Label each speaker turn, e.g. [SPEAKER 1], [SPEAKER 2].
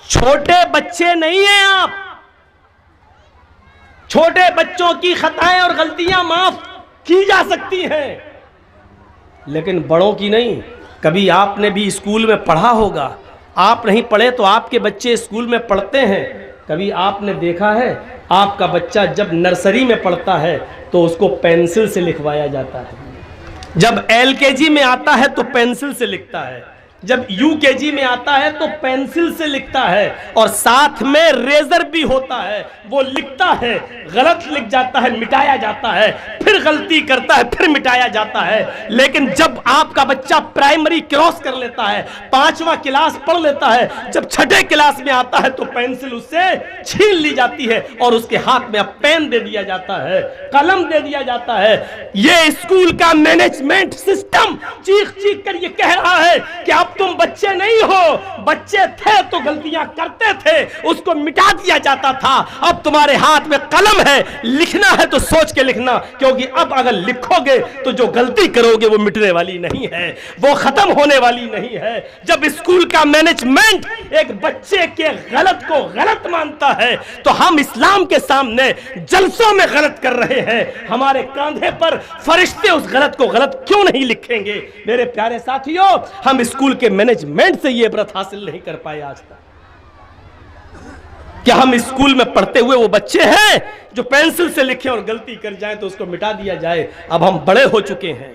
[SPEAKER 1] छोटे बच्चे नहीं हैं आप। छोटे बच्चों की खताएं और गलतियां माफ की जा सकती हैं, लेकिन बड़ों की नहीं। कभी आपने भी स्कूल में पढ़ा होगा, आप नहीं पढ़े तो आपके बच्चे स्कूल में पढ़ते हैं। कभी आपने देखा है आपका बच्चा जब नर्सरी में पढ़ता है तो उसको पेंसिल से लिखवाया जाता है, जब एलकेजी में आता है तो पेंसिल से लिखता है, जब यूकेजी में आता है तो पेंसिल से लिखता है, और साथ में रेजर भी होता है। वो लिखता है, गलत लिख जाता है, मिटाया जाता है, फिर गलती करता है, फिर मिटाया जाता है। लेकिन जब आपका बच्चा प्राइमरी क्रॉस कर लेता है, 5वां क्लास पढ़ लेता है, जब 6ठे क्लास में आता है तो पेंसिल उससे छीन ली जाती है और उसके हाथ में अब पेन दे दिया जाता है, कलम दे दिया जाता है। ये स्कूल का मैनेजमेंट सिस्टम चीख चीख कर ये कह रहा है कि अब तुम बच्चे नहीं हो, बच्चे थे तो गलतियां करते थे, उसको मिटा दिया जाता था। अब तुम्हारे हाथ में कलम है, लिखना है तो सोच के लिखना, क्योंकि अब अगर लिखोगे तो जो गलती करोगे वो मिटने वाली नहीं है, वो खत्म होने वाली नहीं है। जब स्कूल का मैनेजमेंट एक बच्चे के गलत को गलत मानता है तो हम इस्लाम के सामने जलसों में गलत कर रहे हैं। हमारे कंधे पर फरिश्ते उस गलत को गलत क्यों नहीं लिखेंगे? मेरे प्यारे साथियों, हम स्कूल के मैनेजमेंट से ये इबरत हासिल नहीं कर पाए आज तक। क्या हम स्कूल में पढ़ते हुए वो बच्चे हैं जो पेंसिल से लिखे और गलती कर जाए तो उसको मिटा दिया जाए? अब हम बड़े हो चुके हैं,